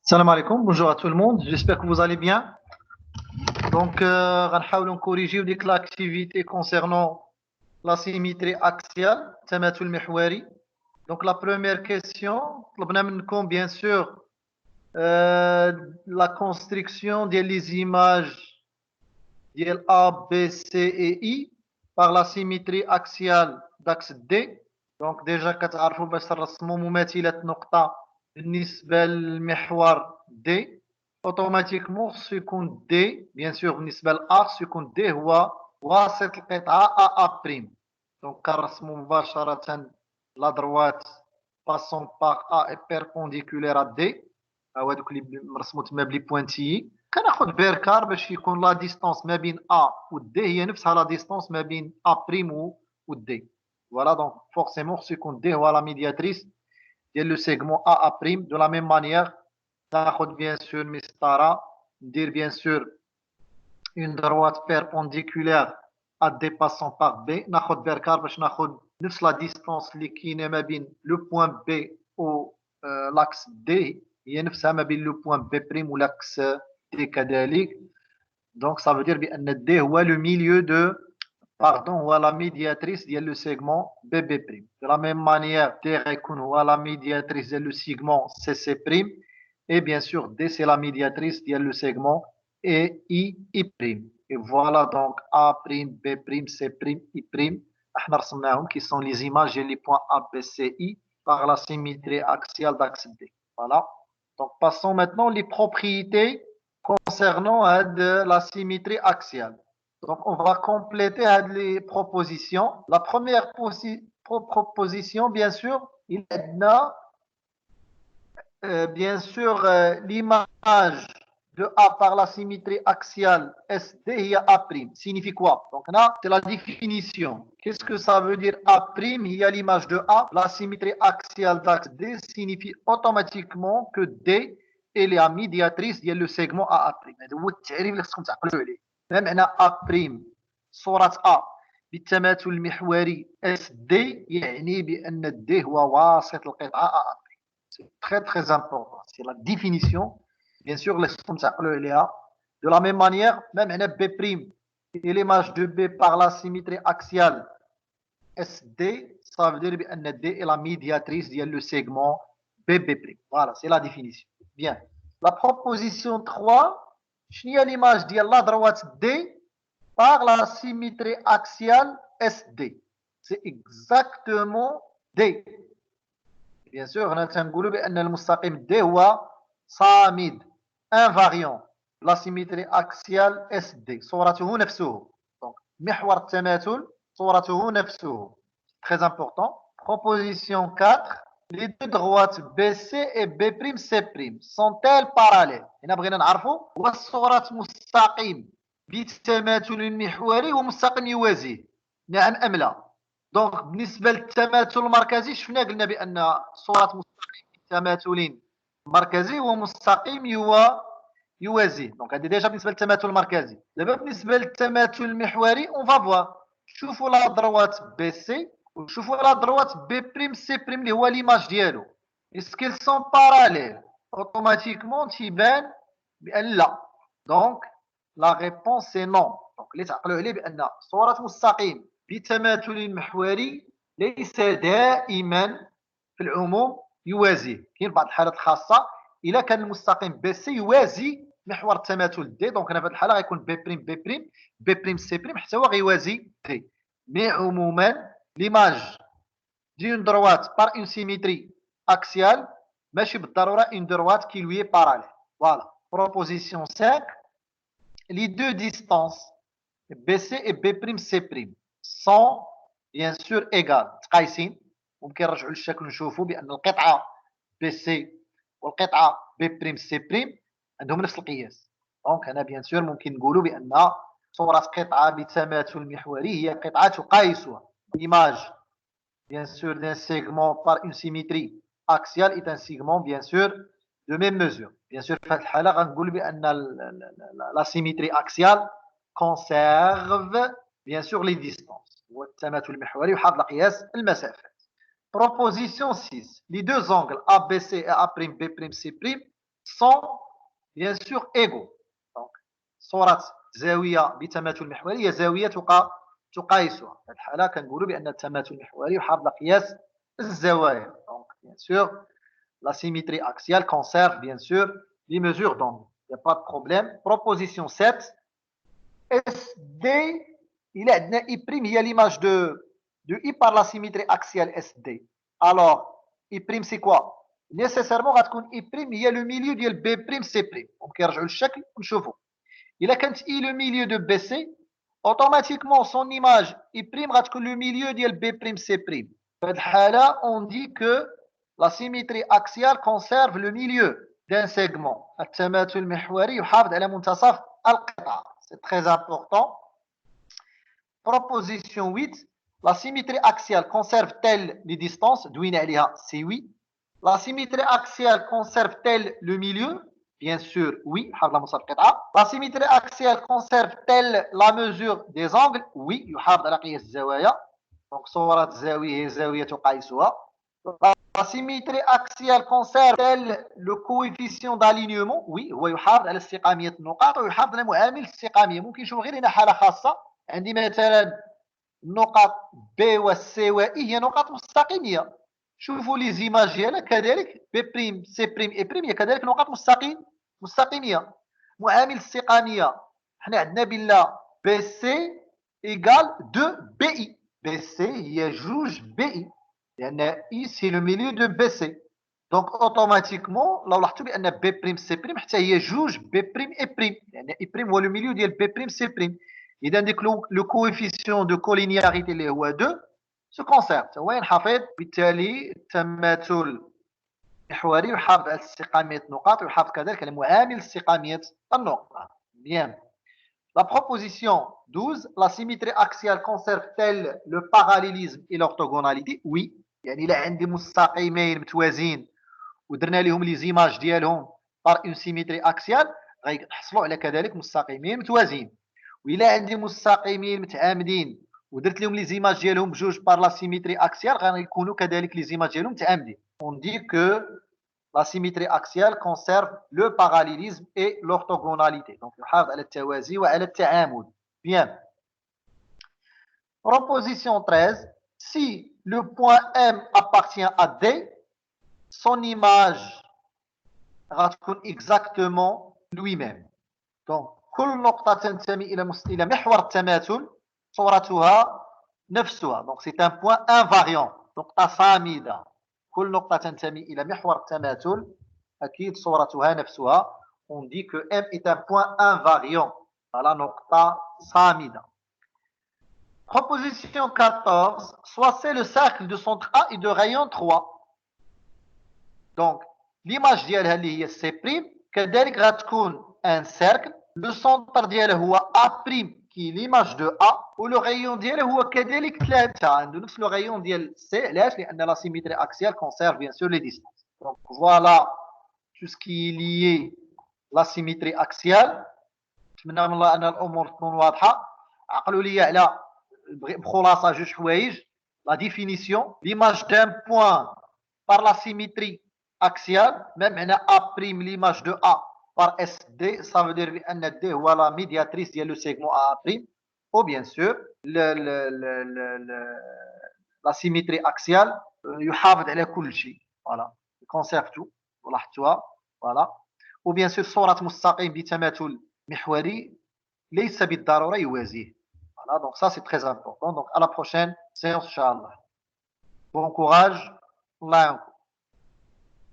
Salam alaikum, bonjour à tout le monde, j'espère que vous allez bien. Donc, غنحاولوا نكوريجيو ديك l'activité concernant la symétrie axiale, التماثل المحوري. Donc, la première question, طلبنا منكم bien sûr la construction des images ديال A, B, C et I par la symétrie axiale d'axe D. Donc, déjà كتعرفوا باش ترسموا مماثلة نقطة بالنسبة للمحور D. اوتوماتيكمون خصو يكون دي بيان سور بالنسبه للار خصو يكون دي هو واسط القطعه ا بريم. دونك كنرسمو مباشره لا دروات باسون باغ ا اي بيربونديكولير ا دي. هو هذوك اللي مرسمو تما بلي بوانتيي. كناخذ بيركار باش يكون لا ديستونس ما بين ا و دي هي نفسها لا ديستونس ما بين ا بريم و دي. فوالا دونك فورسيمون خصو يكون دي هو لا ميدياتريس ديال لو سيغمون ا بريم. دو لا ميم مانيير ناخذ بيان سور مسطره ندير بيان سور اون دروات بيربونديكولير ا دي باسون باغ بي. ناخذ بيركار باش ناخذ نفس لا ديستونس اللي كاينه ما بين لو بوين بي و لاكس دي هي نفسها ما بين لو بوين بي بريم و لاكس دي كذلك. دونك ça veut dire بان دي هو لو ميليو دو باردون هو لا ميدياتريس ديال لو سيغمون بي بي بريم. دو لا ميم مانيير دي غيكون هو لا ميدياتريس ديال لو سيغمون سي سي بريم. Et bien sûr, D, c'est la médiatrice qui a le segment et I'. Et voilà donc A', B', C', I'. احنا رسمناهم qui sont les images et les points A, B, C, I par la symétrie axiale d'axe D. Voilà. Donc passons maintenant les propriétés concernant la symétrie axiale. Donc on va compléter les propositions. La première proposition, bien sûr, il y a bien sûr, l'image de A par la symétrie axiale SD il y a A'. Signifie quoi? Donc là, c'est la définition. Qu'est-ce que ça veut dire A'? Il y a l'image de A. La symétrie axiale d'axe D signifie automatiquement que D est la médiatrice de le segment AA'. هذا هو التعريف اللي خصكم تعقلوا عليه. ما معنى A'؟ صورة A بالتماثل المحوري SD يعني بأن D هو واسط القطعة AA'. C'est très très important. C'est la définition. Bien sûr, les de la même manière, même un B' et l'image de B par la symétrie axiale SD, ça veut dire que D est la médiatrice du segment BB'. Voilà, c'est la définition. Bien. La proposition 3, je l'image de la droite D par la symétrie axiale SD. C'est exactement D. Bien sûr, on a le mustaqim D هو صامد invariant la symétrie axiale SD. صورته نفسه. Donc, محور التماثل صورته نفسه. Très important. Proposition 4. Les deux droites BC et B'C' sont-elles parallèles? هنا بغينا نعرفوا واش صورة مستقيم بتماثل محوري ومستقيم يوازيه. نعم أم لا؟ دونك بالنسبه للتماثل المركزي شفنا قلنا بان صوره مستقيم تماثل مركزي ومستقيم يوازيه. دونك هذه ديجا بالنسبه للتماثل المركزي. دابا بالنسبه للتماثل المحوري اون فافوا شوفوا لا دروات بي سي وشوفوا لا دروات بي بريم سي بريم اللي هو ليماج ديالو. اسكيل سون باراليل؟ اوتوماتيكمون تيبان بان لا. دونك لا ريبونس سي نون. دونك اللي تعقلوا عليه بان صوره مستقيم بتماثل محوري ليس دائما في العموم يوازيه. كاين بعض الحالات الخاصه اذا كان المستقيم بي سي يوازي محور التماثل دي. دونك هنا في هذه الحاله غيكون بي بريم سي بريم حتى هو غيوازي دي. مي عموما ليماج دون دروات بار اون سيميتري اكسيال ماشي بالضروره اون دروات كي لوي باراليل. فوالا. بروبوزيسيون 5. لي دو ديستانس بي سي اي بي بريم سي بريم sont bien sûr égales. تقايسين. ممكن نرجعوا للشكل نشوفوا بان القطعه بي سي والقطعه بي بريم سي بريم عندهم نفس القياس. دونك هنا بيان سور ممكن نقولوا بان صوره قطعه بتماثل محوري هي قطعه تقايسها. l'image bien sûr d'un segment par une symétrie axiale est un segment bien sûr de même mesure. bien sûr في هذه الحاله غنقول بان la symétrie axiale conserve bien sûr les distances. والتماثل المحوري يحافظ على قياس المسافات. Proposition 6. Les deux angles ABC et A'B'C' sont bien sûr égaux. Donc صورة زاوية بتماثل محوري هي زاوية تقايسها. في الحالة كنقولوا بأن التماثل المحوري يحاط قياس الزوايا. Donc bien sûr la symétrie axiale conserve bien sûr les mesures d'angle. Il n'y a pas de problème. Proposition 7. SD, il a I' il y a l'image de I par la symétrie axiale SD. Alors, I' c'est quoi? Nécessairement, I' il y a le milieu de B', C'. Donc, il y a le chèque, on il a quand I le milieu de BC, automatiquement son image I' le milieu de B', C'. Là, on dit que la symétrie axiale conserve le milieu d'un segment. التماثل المحوري يحافظ على منتصف القطعة. C'est très important. Proposition 8. La symétrie axiale conserve-t-elle les distances? C'est oui. La symétrie axiale conserve-t-elle le milieu? Bien sûr, oui. La symétrie axiale conserve-t-elle la mesure des angles? Oui. Donc, صورة الزاوية هي زاوية تقايسها. La symétrie axiale conserve-t-elle le coefficient d'alignement؟ Oui. هو يحافظ على استقامية النقاط ويحافظ على معامل الاستقامية. ممكن نشوف غير هنا حالة خاصة. عندي مثلا النقاط B و C و E هي نقاط مستقيمية. شوفوا لي زيماج ديالها كذلك B', C', E' هي كذلك نقاط مستقيمية. معامل الاستقامية حنا عندنا بلا BC إيكال 2 BI. BC هي جوج BI لأن I سي لو ميليو دو BC. دونك اوتوماتيكمون لو لاحظتوا بأن B', C' حتى هي جوج B', E' لأن E' هو لو ميليو ديال B', C'. إذا ديك لو كويفيسيون دو كولينياريتي اللي هو 2 سو كونسيرف هو ينحفظ. بالتالي التماثل المحوري يحافظ على استقامية النقاط ويحافظ كذلك على معامل استقامية النقطة. Bien. La proposition 12. La symétrie axiale conserve-t-elle le parallélisme et l'orthogonalité? Oui. يعني إلا عندي مستقيمين متوازيين ودرنا لهم لي زيماج ديالهم بار اون سيميتري اكسيال غيحصلوا على كذلك مستقيمين متوازيين. وإلا عندي مستقيمين متعامدين ودرت لهم لي زيماج ديالهم بجوج بار لا سيميتري اكسيال غيكونوا كذلك لي زيماج ديالهم متعامدين. On dit que la symétrie axiale conserve le parallélisme et l'orthogonalité. Donc يحافظ على التوازي وعلى التعامد. Bien. Proposition 13. Si le point M appartient à D, son image غتكون exactement lui-même. Donc كل نقطة تنتمي إلى محور التماثل صورتها نفسها. Donc c'est un point invariant. نقطة صامدة. كل نقطة تنتمي إلى محور التماثل أكيد صورتها نفسها. On dit que M est un point invariant. Voilà نقطة صامدة. Proposition 14. Soit c'est le cercle de centre A et de rayon 3. Donc l'image ديالها اللي هي C' كذلك غتكون un cercle. Le centre ديالها هو A' qui est l'image de A و le rayon ديالها هو كذلك 3. عنده نفس le rayon ديال C. علاش؟ لأن la symétrie axiale conserve bien sûr les distances. Donc voilà tout ce qui est lié la symétrie axiale. نتمنى من الله أن الأمور تكون واضحة. عقلوا لي على بخلاصة جوج حوايج. La définition, l'image d'un point par la symétrie axiale, même A', l'image de A par SD, ça veut dire que D est la médiatrice du segment A', ou bien sûr, la symétrie axiale, يحافظ على كل شيء. Voilà, il conserve tout. Voilà. Ou bien sûr, صورة مستقيم بتماثل محوري ليس بالضرورة يوازيه. Voilà, donc ça c'est très important. Donc à la prochaine séance, Inch'Allah. Bon courage. Allah